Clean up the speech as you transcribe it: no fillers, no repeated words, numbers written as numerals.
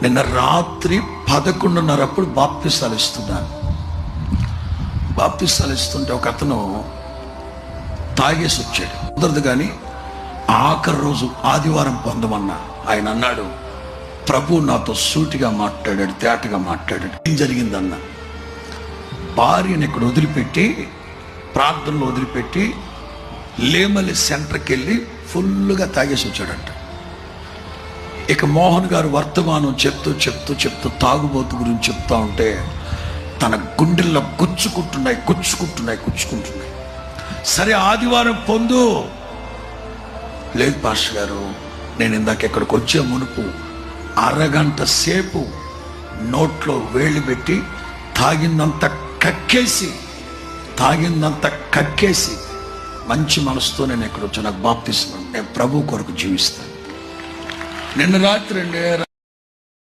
నిన్న రాత్రి 11:30 బాప్తిసాలు ఇస్తున్నాను. బాప్తిసాలు ఇస్తుంటే ఒక అతను తాగేసి వచ్చాడు. కుదరదు కానీ ఆఖరి రోజు ఆదివారం పొందమన్నా. ఆయన అన్నాడు, ప్రభు నాతో సూటిగా మాట్లాడాడు, తేటగా మాట్లాడాడు. ఏం జరిగిందన్న, భార్యను ఇక్కడ వదిలిపెట్టి, ప్రార్థనలో వదిలిపెట్టి లేమల్లి సెంటర్కి వెళ్ళి ఫుల్గా తాగేసి వచ్చాడంట. ఇక మోహన్ గారు వర్తమానం చెప్తూ తాగుబోతు గురించి చెప్తా ఉంటే తన గుండెల్లో గుచ్చుకుంటున్నాయి. సరే ఆదివారం పొందు. లేదు పాస్టర్ గారు, నేను ఇందాక ఇక్కడికి వచ్చే మునుపు అరగంట సేపు నోట్లో వేళ్ళు పెట్టి తాగిందంత కక్కేసి మంచి మనసుతో నేను ఇక్కడ వచ్చి నాకు బాప్తిస్తున్నాను. నేను ప్రభు కొరకు జీవిస్తాను. నిన్న రాత్రి